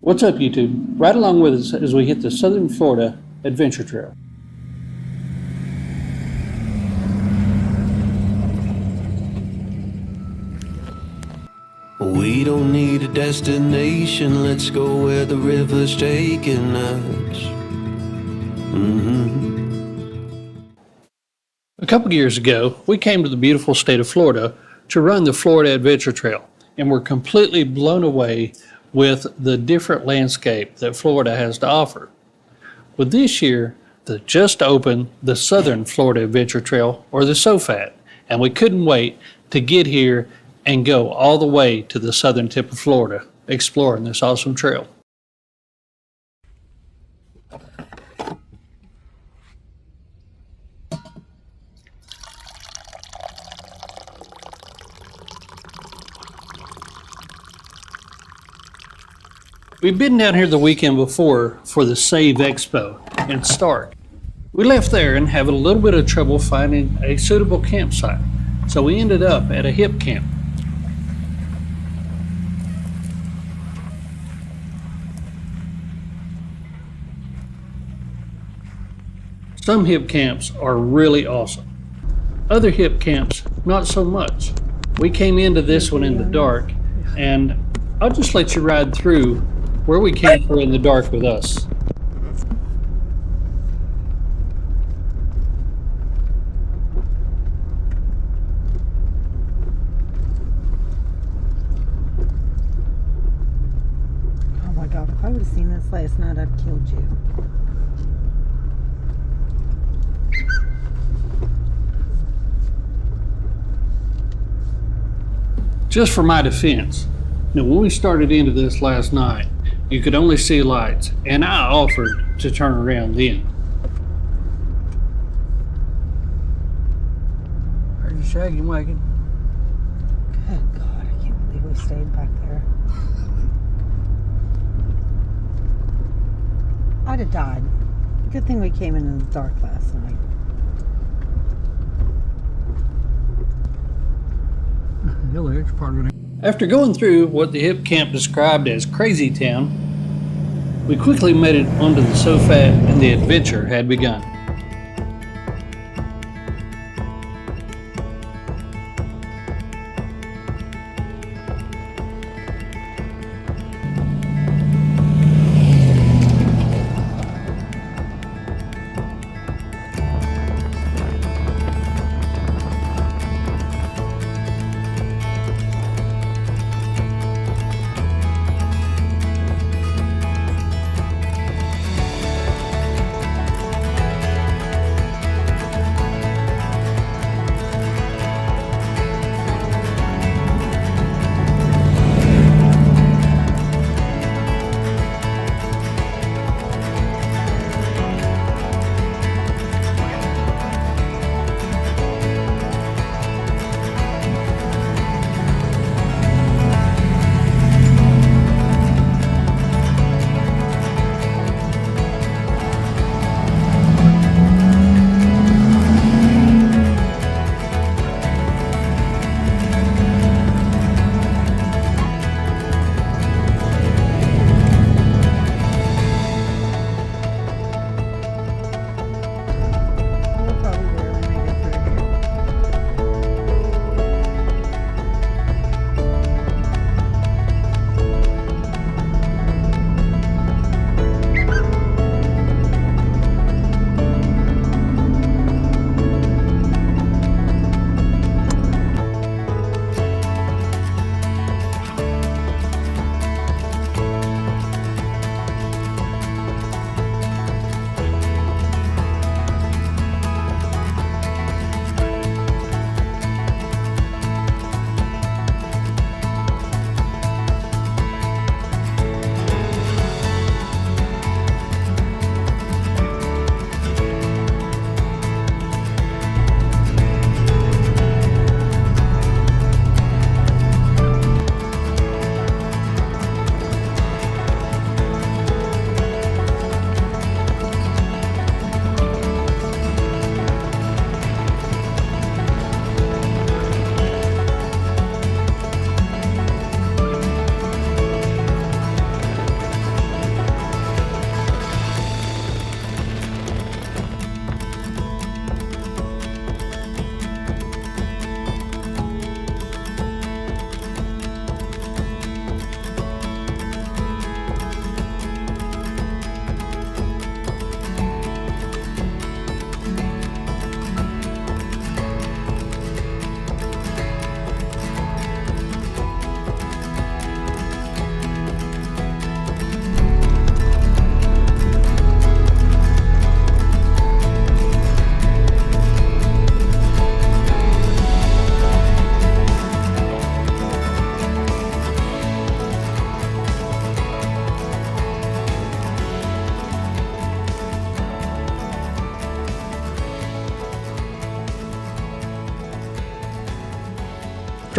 What's up, YouTube? Ride along with us as we hit the Southern Florida Adventure Trail. We don't need a destination, let's go where the river's taking us. A couple years ago, we came to the beautiful state of Florida to run the Florida Adventure Trail, and were completely blown away with the different landscape that Florida has to offer. With this year, that just opened the Southern Florida Adventure Trail, or the SOFAT, and we couldn't wait to get here and go all the way to the southern tip of Florida, exploring this awesome trail. We've been down here the weekend before for the Save Expo in Stark. We left there and having a little bit of trouble finding a suitable campsite, so we ended up at a hip camp. Some hip camps are really awesome. Other hip camps, not so much. We came into this one in the dark, and I'll just let you ride through where we came for in the dark with us. Oh my God, if I would have seen this last night, I'd killed you. Just for my defense, now when we started into this last night, you could only see lights, and I offered to turn around then. Are you shagging wagon? Good God, I can't believe we stayed back there. I'd have died. Good thing we came in the dark last night. Hill edge part of it. After going through what the hip camp described as Crazy Town, we quickly made it onto the SOFAT and the adventure had begun.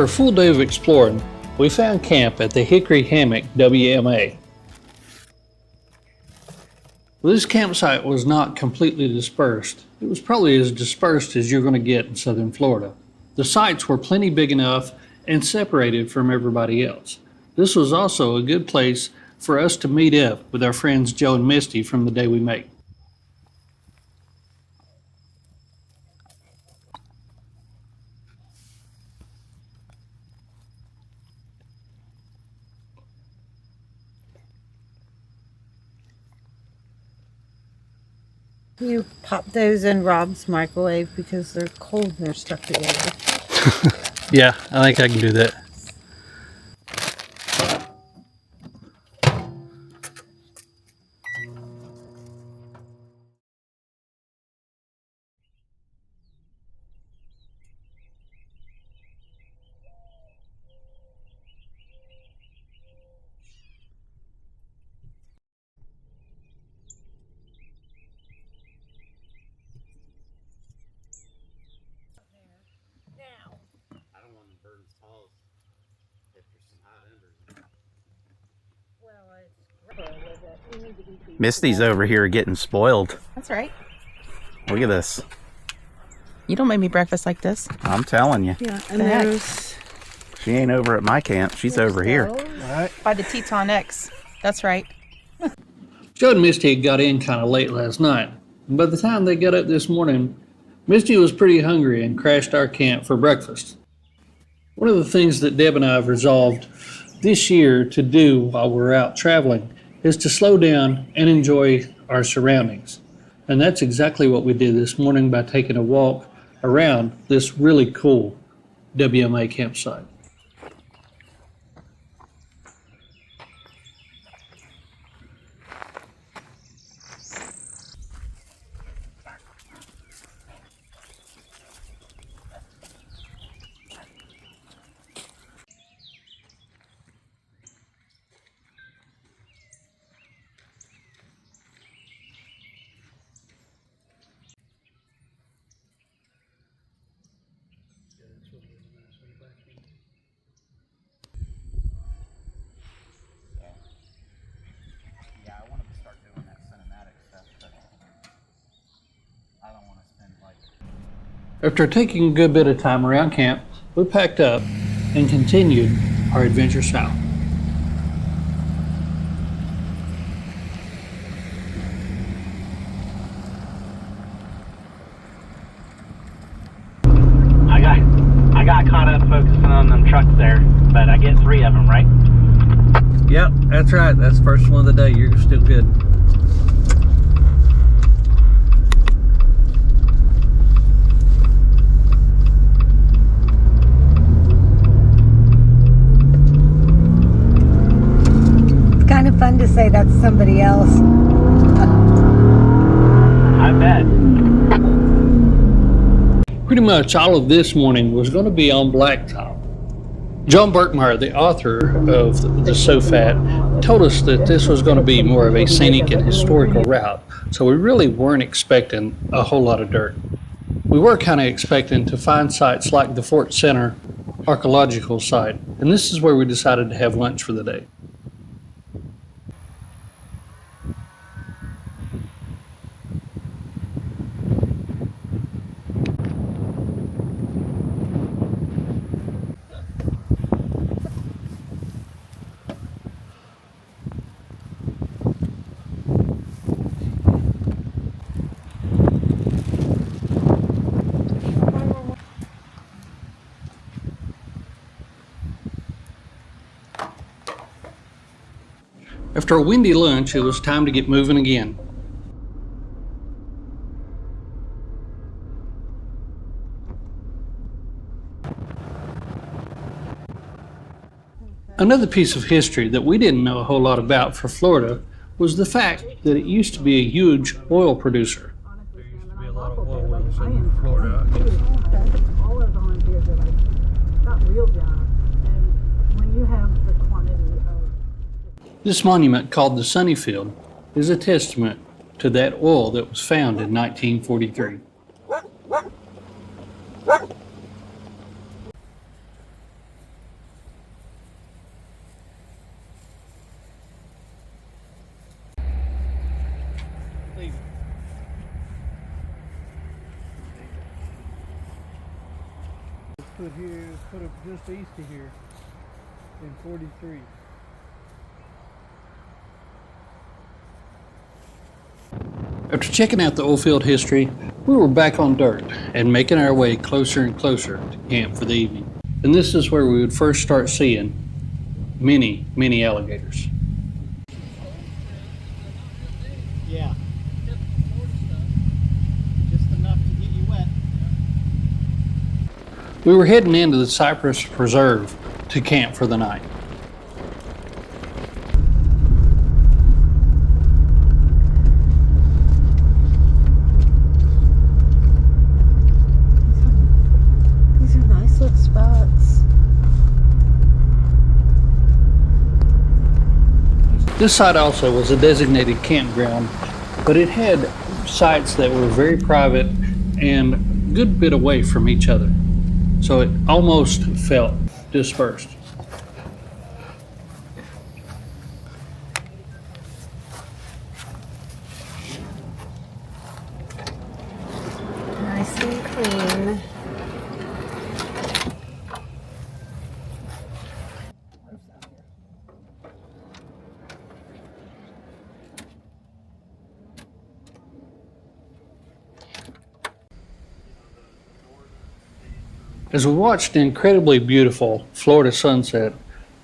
After a full day of exploring, we found camp at the Hickory Hammock WMA. This campsite was not completely dispersed. It was probably as dispersed as you're going to get in southern Florida. The sites were plenty big enough and separated from everybody else. This was also a good place for us to meet up with our friends Joe and Misty from the Day We Make. You pop those in Rob's microwave because they're cold and they're stuck together. Yeah, I think I can do that. Misty's over here getting spoiled. That's right. Look at this. You don't make me breakfast like this. I'm telling you. Yeah, and The heck? there's She ain't over at my camp. She's over here. By the TetonX. That's right. Joe and Misty got in kind of late last night. And by the time they got up this morning, Misty was pretty hungry and crashed our camp for breakfast. One of the things that Deb and I have resolved this year to do while we're out traveling is to slow down and enjoy our surroundings. And that's exactly what we did this morning by taking a walk around this really cool WMA campsite. Yeah, I want to start doing that cinematic stuff, but I don't want to spend like... After taking a good bit of time around camp, we packed up and continued our adventure south. I got caught up focusing on them trucks there, but I get 3 of them, right? Yep, that's right. That's the first one of the day. You're still good. it's kind of fun to say that's somebody else. I bet. Pretty much all of this morning was going to be on blacktop. John Burkmeyer, the author of the SOFAT, told us that this was going to be more of a scenic and historical route, so we really weren't expecting a whole lot of dirt. We were kind of expecting to find sites like the Fort Center archaeological site, and this is where we decided to have lunch for the day. After a windy lunch, it was time to get moving again. Another piece of history that we didn't know a whole lot about for Florida was the fact that it used to be a huge oil producer. There used to be a lot of oil wells in Florida. All are volunteers are like not real jobs, and when you have the quantity of This monument, called the Sunnyfield, is a testament to that oil that was found in 1943. put here, put up just east of here in 43. After checking out the oil field history, we were back on dirt and making our way closer and closer to camp for the evening. And this is where we would first start seeing many, many alligators. Yeah. Just enough to get you wet. We were heading into the Cypress Preserve to camp for the night. These are nice little spots. This site also was a designated campground, but it had sites that were very private and a good bit away from each other. So it almost felt dispersed. Nice and clean. As we watched the incredibly beautiful Florida sunset,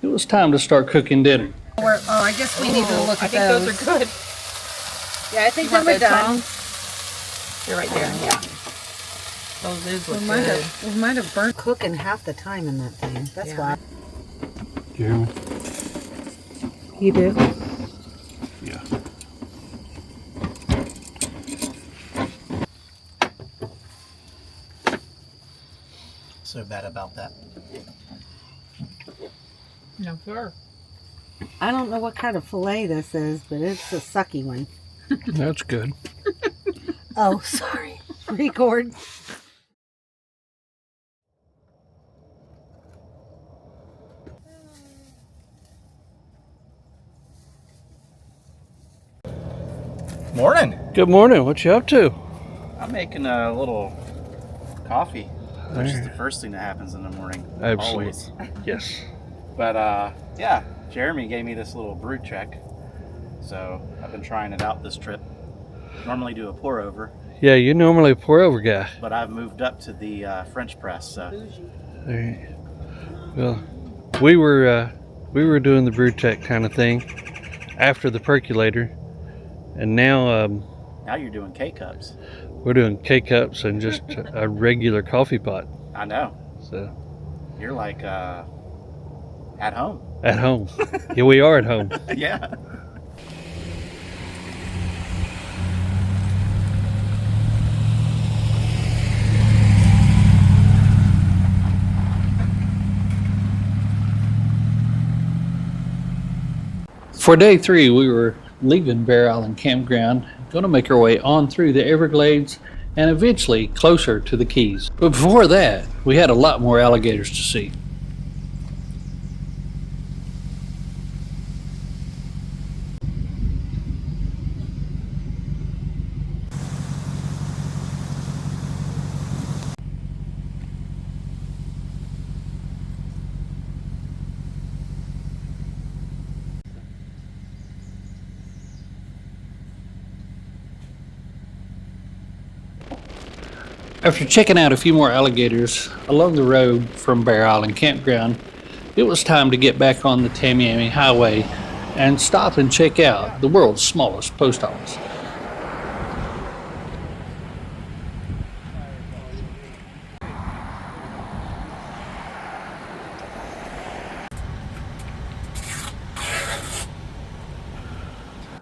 it was time to start cooking dinner. I guess we need to look I at think those are good. Yeah, I think You want we're those done. tongs? They're right there. Yeah. Those is look We good. might have burnt cooking half the time in that thing. That's Yeah. why. Do you hear me? You do? Yeah. So bad about that. No, sure. I don't know what kind of fillet this is, but it's a sucky one. That's good. Oh, sorry. Record. Morning. Good morning. What you up to? I'm making a little coffee, which is the first thing that happens in the morning. Absolutely. Always. Yes. But yeah, Jeremy gave me this little brew check, so I've been trying it out this trip. Normally do a pour over, Yeah, you're normally a pour over guy. but I've moved up to the French press. So Well, we were doing the brew tech kind of thing after the percolator, and now now you're doing K-cups. we're doing K-cups and just a regular coffee pot. I know. So You're like at home. at home. Yeah, we are at home. Yeah. For day 3, we were leaving Bear Island Campground, going to make our way on through the Everglades and eventually closer to the Keys. But before that, we had a lot more alligators to see. After checking out a few more alligators along the road from Bear Island Campground, it was time to get back on the Tamiami Highway and stop and check out the world's smallest post office.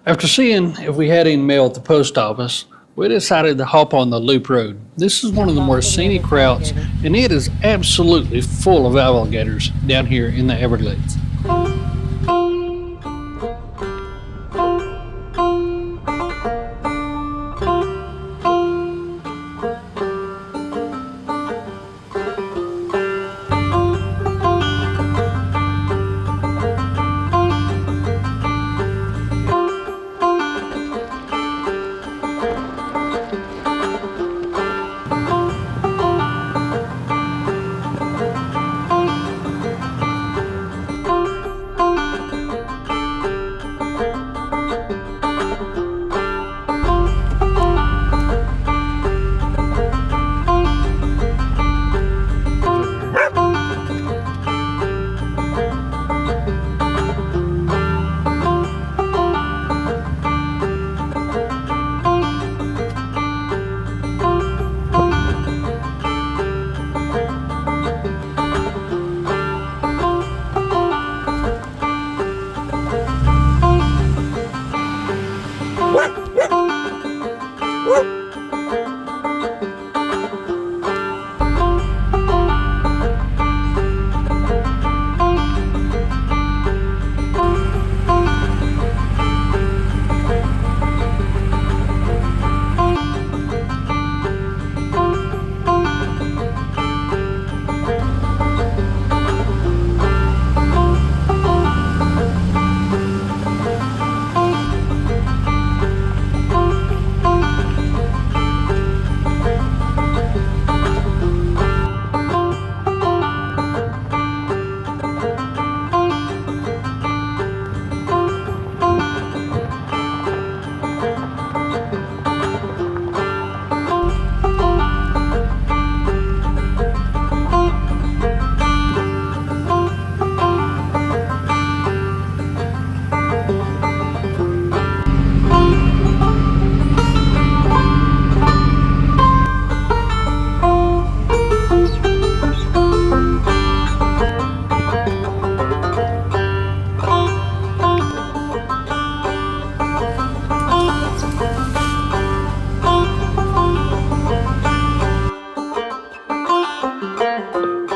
After seeing if we had any mail at the post office, we decided to hop on the Loop Road. This is one of the more scenic routes, and it is absolutely full of alligators down here in the Everglades.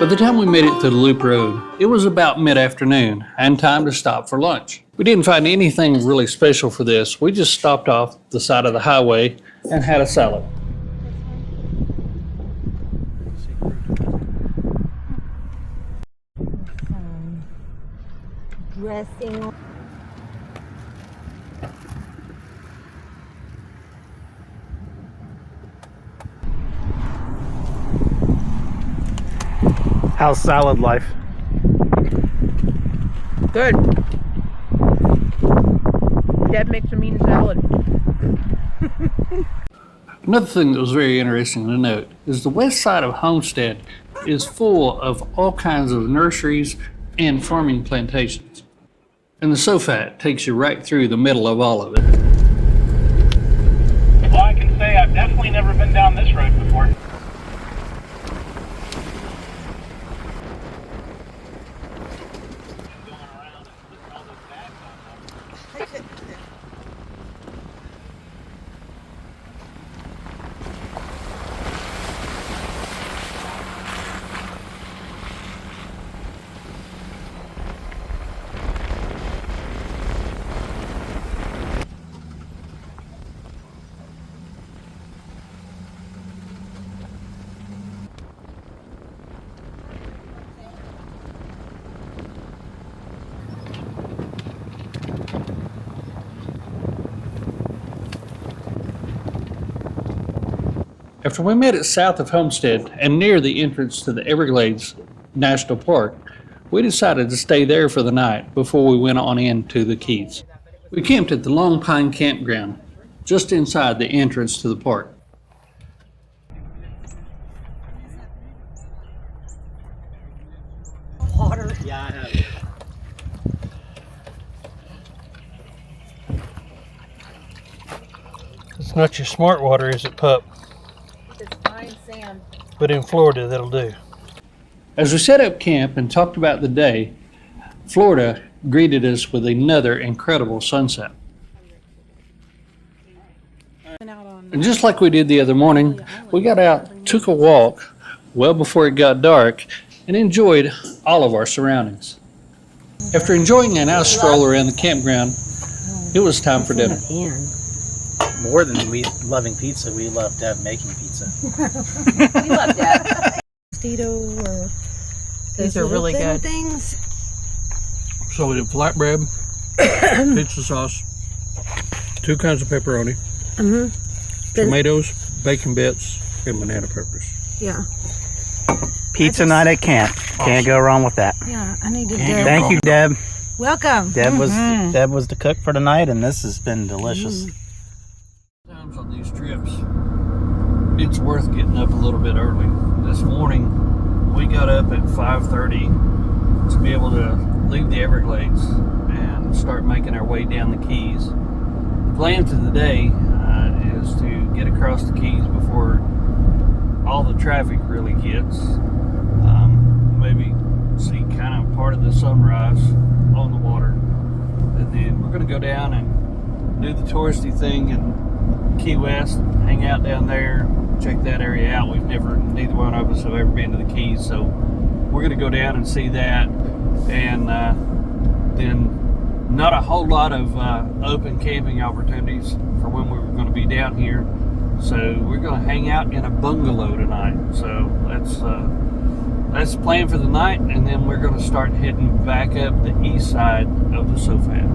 By the time we made it to the loop road, it was about mid-afternoon and time to stop for lunch. We didn't find anything really special for this. We just stopped off the side of the highway and had a salad. Dressing. How's salad life? Good. Dad makes a mean salad. Another thing that was very interesting to note is the west side of Homestead is full of all kinds of nurseries and farming plantations. And the SOFAT takes you right through the middle of all of it. Well, I can say I've definitely never been down this road before. After we made it south of Homestead and near the entrance to the Everglades National Park, we decided to stay there for the night before we went on into the Keys. We camped at the Long Pine Campground, just inside the entrance to the park. Water. Yeah, I have. It's not your smart water, is it, pup? It's fine sand. But in Florida, that'll do. As we set up camp and talked about the day, Florida greeted us with another incredible sunset. And just like we did the other morning, we got out, took a walk well before it got dark, and enjoyed all of our surroundings. After enjoying a nice stroll around the campground, it was time for dinner. More than we loving pizza, we love Deb making pizza. We love Dad. Tito or These are really good. Things. So we did flatbread, pizza sauce, 2 kinds of pepperoni, tomatoes, bacon bits, and banana peppers. Yeah. Pizza night at camp. Can't go wrong with that. Yeah, I need to do. Thank you, Deb. Welcome. Deb was the cook for tonight, and this has been delicious. Times on these trips, it's worth getting up a little bit early. This morning, we got up at 5:30 to be able to leave the Everglades and start making our way down the Keys. The plan for the day is to get across the Keys before all the traffic really hits. Maybe see kind of part of the sunrise on the water, and then we're going to go down and do the touristy thing in Key West, hang out down there, check that area out. Neither one of us have ever been to the Keys, so we're going to go down and see that, and then not a whole lot of open camping opportunities for when we were going to be down here, so we're going to hang out in a bungalow tonight. So that's the plan for the night, and then we're going to start heading back up the east side of the SOFAT.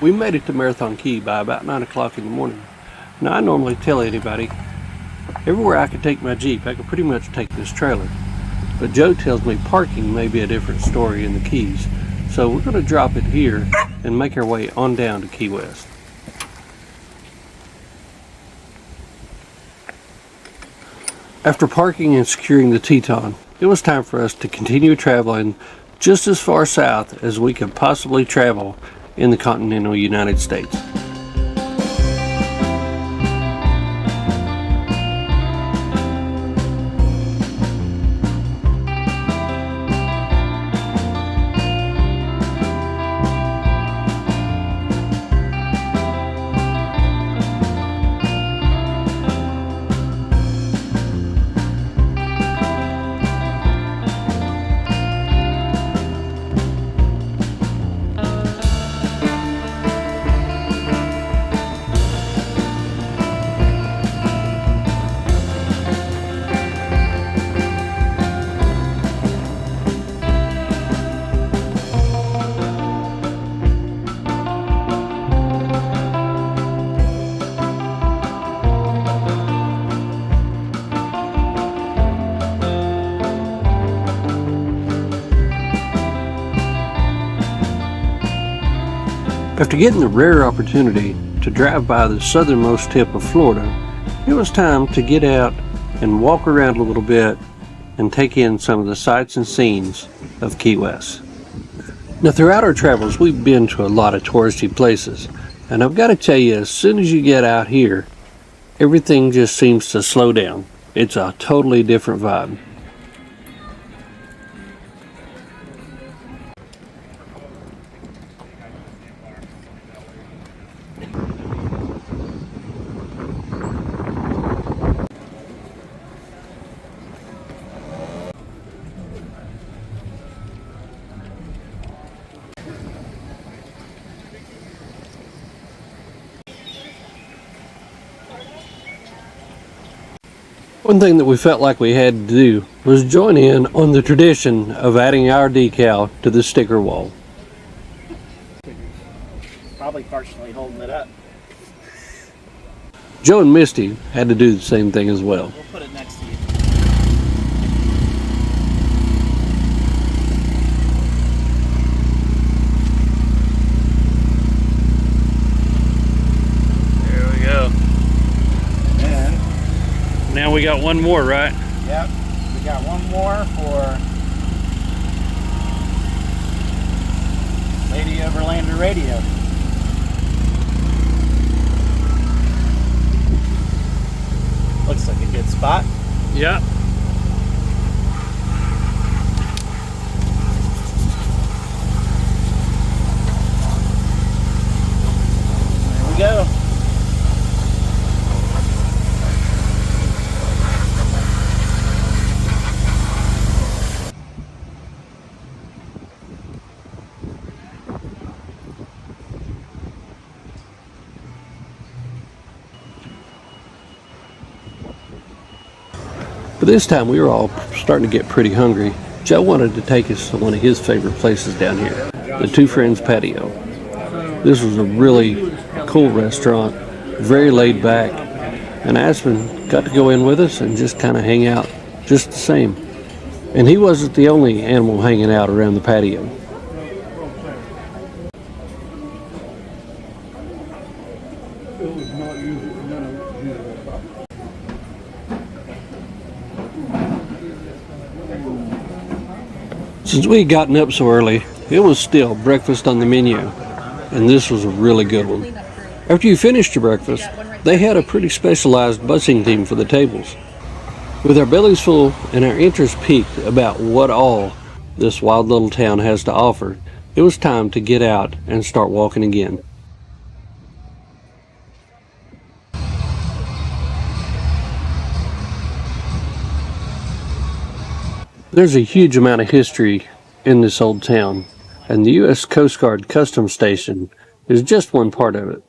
We made it to Marathon Key by about 9 o'clock in the morning. Now, I normally tell anybody, everywhere I could take my Jeep, I could pretty much take this trailer. But Joe tells me parking may be a different story in the Keys. So we're going to drop it here and make our way on down to Key West. After parking and securing the Teton, it was time for us to continue traveling just as far south as we could possibly travel in the continental United States. After getting the rare opportunity to drive by the southernmost tip of Florida, it was time to get out and walk around a little bit and take in some of the sights and scenes of Key West. Now, throughout our travels, we've been to a lot of touristy places, and I've got to tell you, as soon as you get out here, everything just seems to slow down. It's a totally different vibe. One thing that we felt like we had to do was join in on the tradition of adding our decal to the sticker wall. Probably partially holding it up. Joe and Misty had to do the same thing as well. We'll put it next to you. There we go. And Now we got one more, right? yep, we got one more for Lady Overlander Radio. Looks like a good spot. Yeah. There we go. But this time we were all starting to get pretty hungry. Joe wanted to take us to one of his favorite places down here, the Two Friends Patio. This was a really cool restaurant, very laid back, and Aspen got to go in with us and just kind of hang out just the same. And he wasn't the only animal hanging out around the patio. Since we had gotten up so early, it was still breakfast on the menu, and this was a really good one. After you finished your breakfast, they had a pretty specialized busing team for the tables. With our bellies full and our interest piqued about what all this wild little town has to offer, it was time to get out and start walking again. There's a huge amount of history in this old town, and the U.S. Coast Guard Customs Station is just one part of it.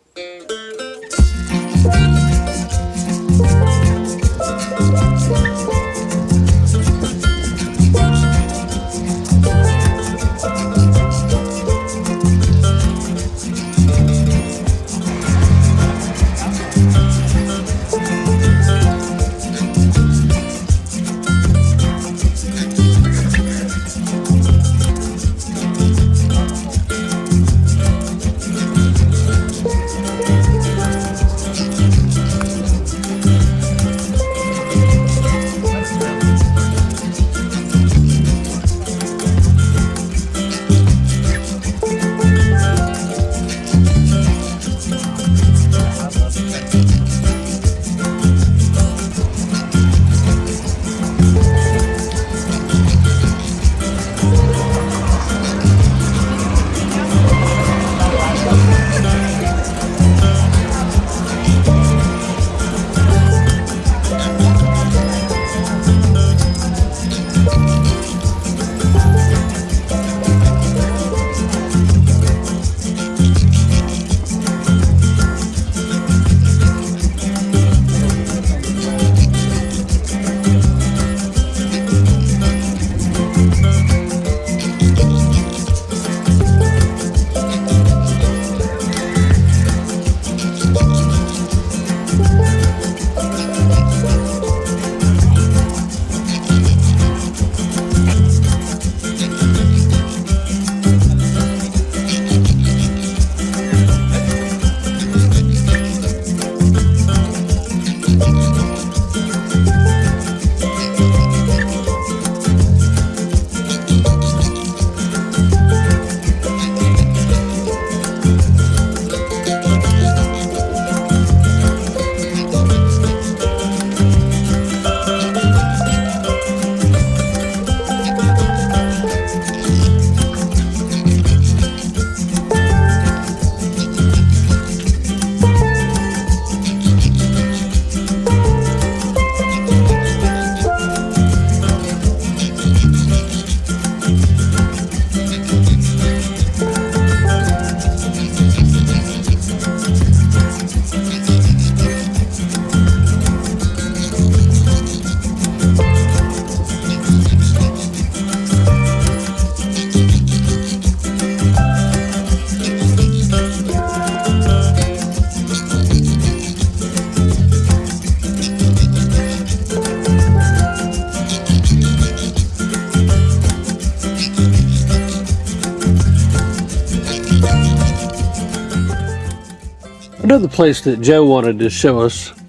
Another place that Joe wanted to show us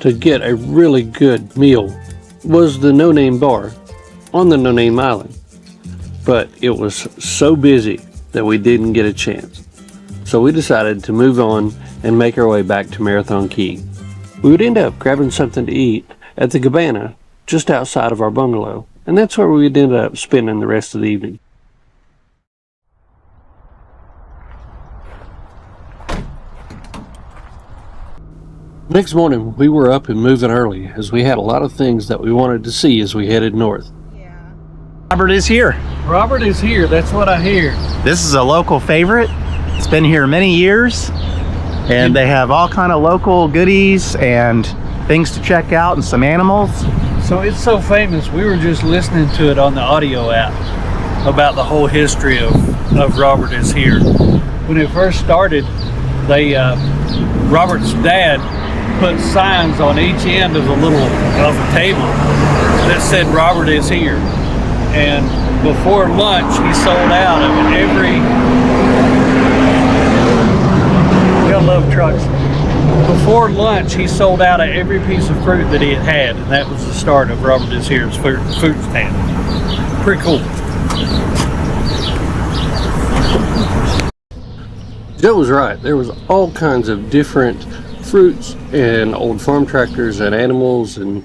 to get a really good meal was the No Name Bar on the No Name Island. But it was so busy that we didn't get a chance. So we decided to move on and make our way back to Marathon Key. We would end up grabbing something to eat at the cabana just outside of our bungalow, and that's where we would end up spending the rest of the evening. Next morning, we were up and moving early as we had a lot of things that we wanted to see as we headed north. Robert is here. Robert is here, that's what I hear. This is a local favorite. It's been here many years, and they have all kind of local goodies and things to check out and some animals. So it's so famous, we were just listening to it on the audio app about the whole history of Robert is here. When it first started, Robert's dad put signs on each end of a table that said Robert is here. And before lunch, he sold out of every, I love trucks. Before lunch, he sold out of every piece of fruit that he had, and that was the start of Robert is Here's fruit stand. Pretty cool. Joe was right. There was all kinds of different fruits and old farm tractors and animals, and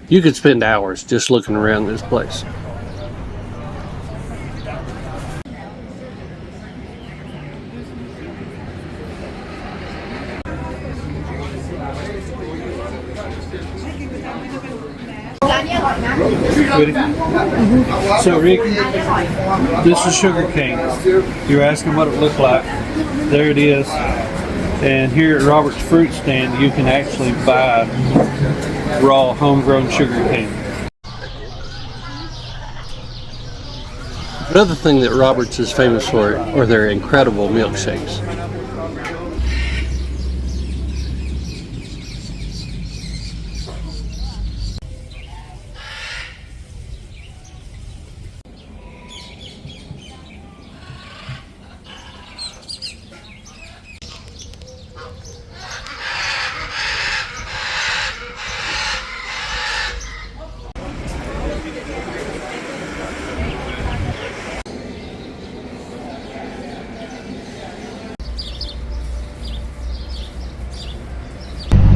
you could spend hours just looking around this place. So Rick, this is sugar cane. You're asking what it looked like. There it is. And here at Robert's Fruit Stand, you can actually buy raw homegrown sugar cane. Another thing that Robert's is famous for are their incredible milkshakes.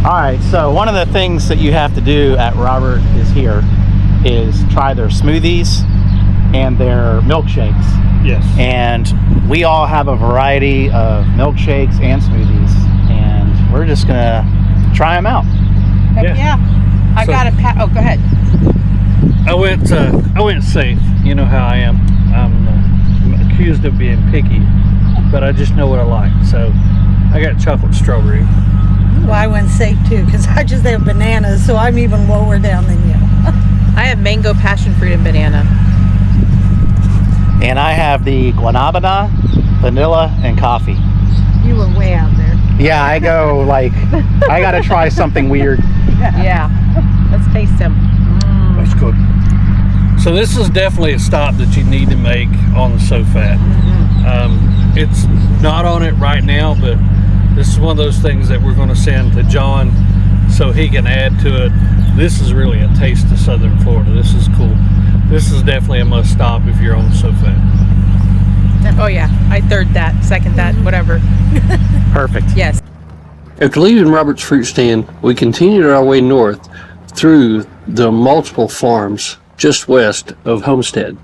All right, so one of the things that you have to do at Robert is Here is try their smoothies and their milkshakes. Yes. And we all have a variety of milkshakes and smoothies, and we're just gonna try them out. Heck yeah. I got a oh, go ahead. I went safe. You know how I am. I'm accused of being picky, but I just know what I like. So I got chocolate strawberry. Well, I went safe too because I just have bananas, so I'm even lower down than you. I have mango, passion fruit, and banana. And I have the guanabana, vanilla, and coffee. You were way out there. Yeah, I go like, I gotta try something weird. Yeah. Let's taste them. That's good. So this is definitely a stop that you need to make on the SOFAT. It's not on it right now, but this is one of those things that we're going to send to John so he can add to it. This is really a taste of Southern Florida. This is cool. This is definitely a must stop if you're on SOFAT. Oh yeah, I third that, second that, whatever. Perfect. Yes. After leaving Robert's Fruit Stand, we continued our way north through the multiple farms just west of Homestead.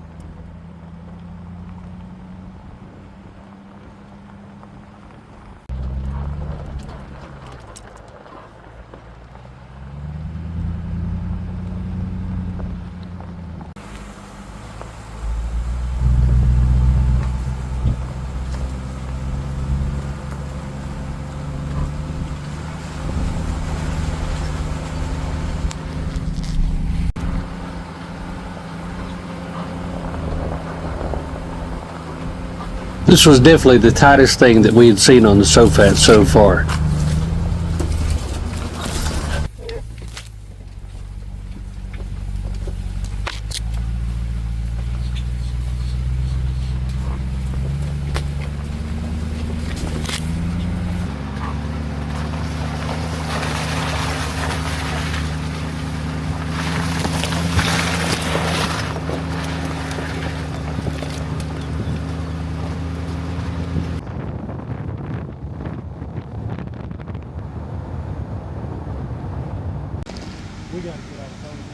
This was definitely the tightest thing that we had seen on the SOFAT so far.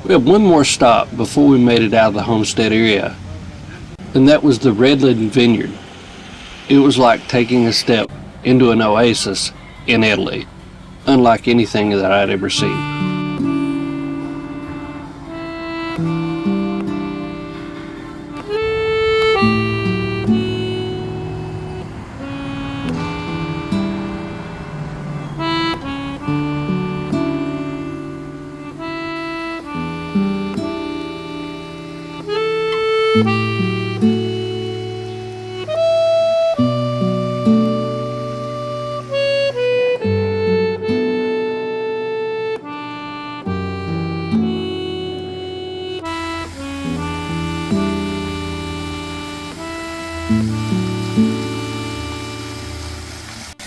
We had one more stop before we made it out of the homestead area, and that was the Redland Vineyard. It was like taking a step into an oasis in Italy, unlike anything that I'd ever seen.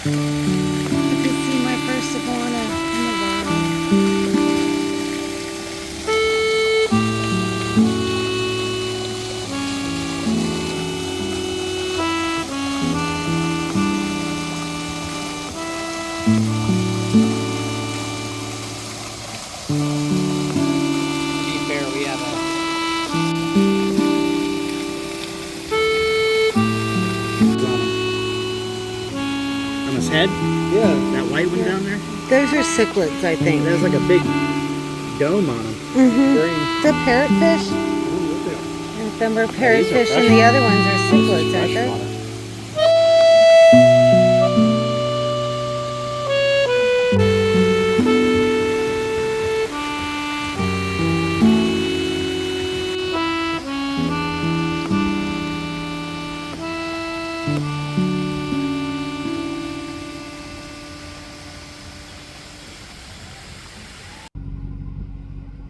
You can see my first iguana in the wild. We have on his head? Yeah. That white one down there? Those are cichlids, I think. There's like a big dome on him. Mm-hmm. The parrotfish. And some are parrotfish and the other ones are cichlids, aren't they?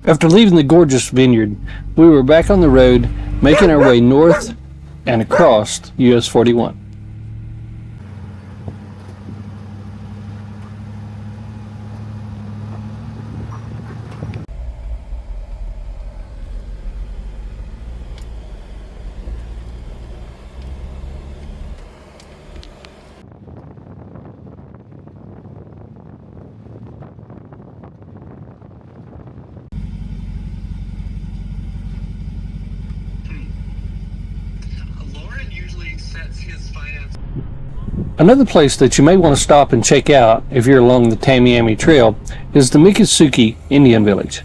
After leaving the gorgeous vineyard, we were back on the road, making our way north and across US 41. Another place that you may want to stop and check out if you're along the Tamiami Trail is the Miccosukee Indian Village.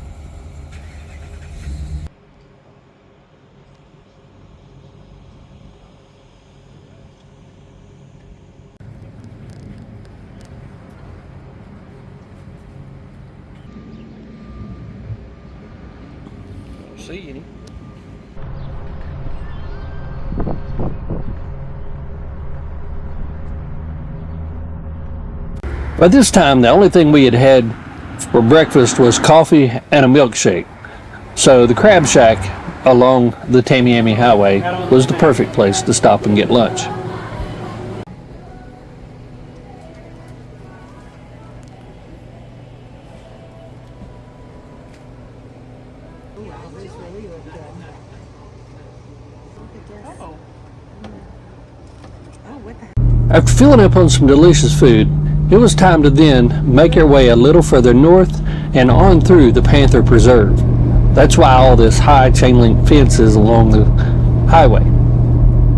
See any? By this time, the only thing we had had for breakfast was coffee and a milkshake. So the Crab Shack along the Tamiami Highway was the perfect place to stop and get lunch. After filling up on some delicious food, it was time to then make our way a little further north and on through the Panther Preserve. That's why all this high chain link fence is along the highway.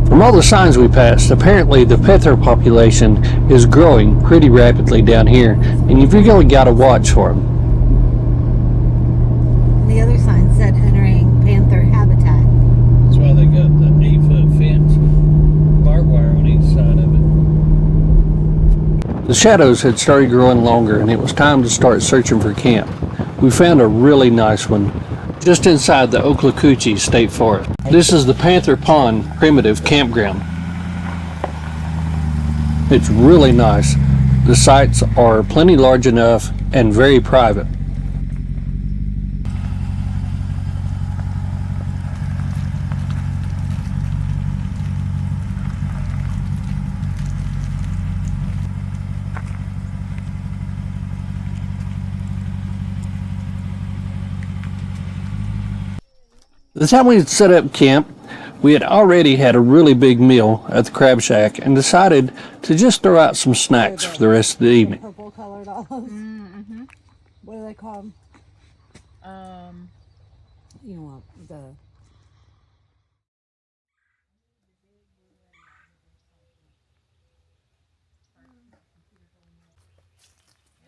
From all the signs we passed, apparently the panther population is growing pretty rapidly down here, and you've really got to watch for them. The other sign said entering panther habitat. That's why they got the 8-foot fence with barbed wire on each side of it. The shadows had started growing longer, and it was time to start searching for camp. We found a really nice one just inside the Ocklacuchee State Forest. This is the Panther Pond Primitive Campground. It's really nice. The sites are plenty large enough and very private. The time we had set up camp, we had already had a really big meal at the Crab Shack and decided to just throw out some snacks for the rest of the evening. Purple colored olives. Mm-hmm. What do they call them? You want the...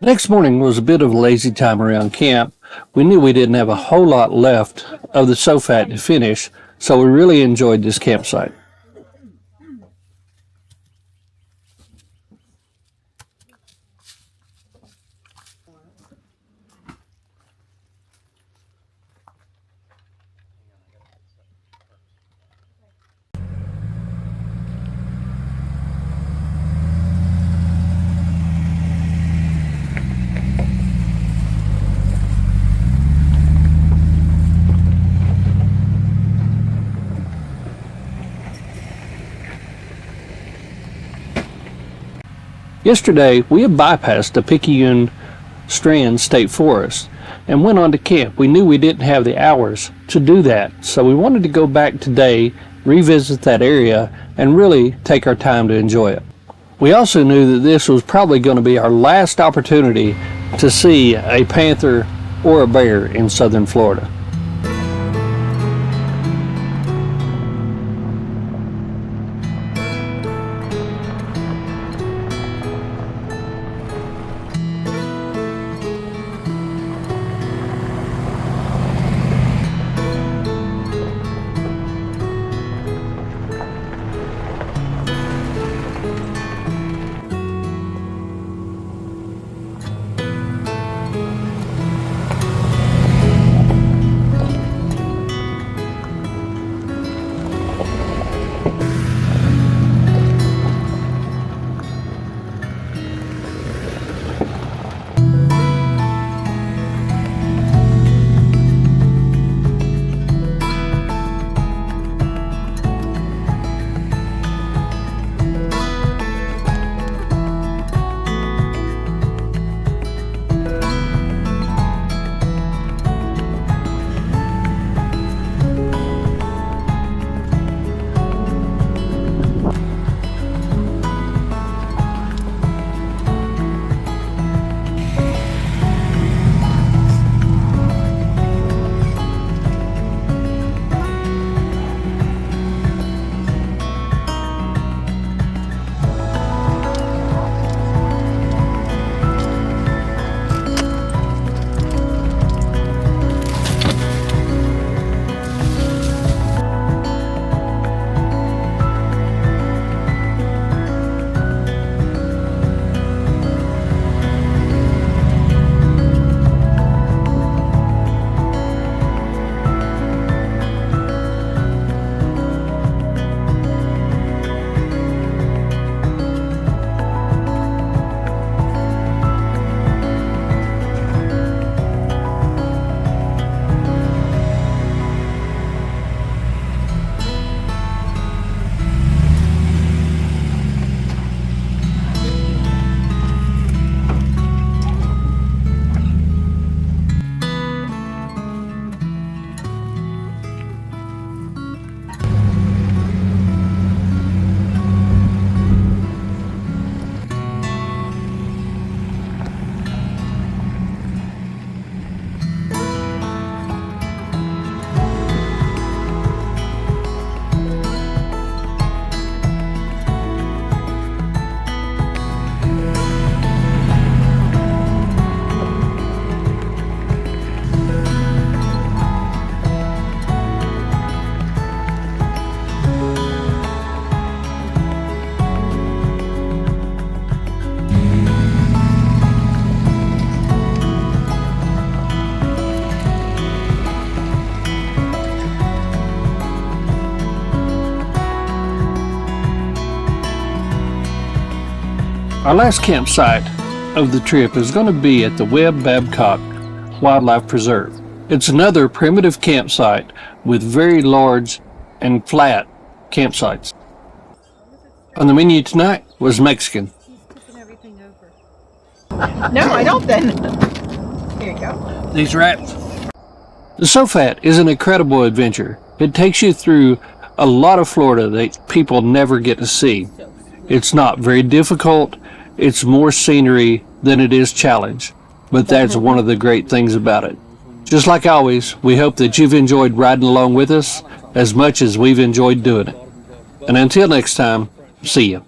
Next morning was a bit of a lazy time around camp. We knew we didn't have a whole lot left of the SOFAT to finish, so we really enjoyed this campsite. Yesterday, we had bypassed the Picayune Strand State Forest and went on to camp. We knew we didn't have the hours to do that, so we wanted to go back today, revisit that area, and really take our time to enjoy it. We also knew that this was probably going to be our last opportunity to see a panther or a bear in southern Florida. Our last campsite of the trip is going to be at the Webb Babcock Wildlife Preserve. It's another primitive campsite with very large and flat campsites. On the menu tonight was Mexican. No, I don't then. Here you go. These wraps. The SOFAT is an incredible adventure. It takes you through a lot of Florida that people never get to see. It's not very difficult. It's more scenery than it is challenge. But that's one of the great things about it. Just like always, we hope that you've enjoyed riding along with us as much as we've enjoyed doing it. And until next time, see you.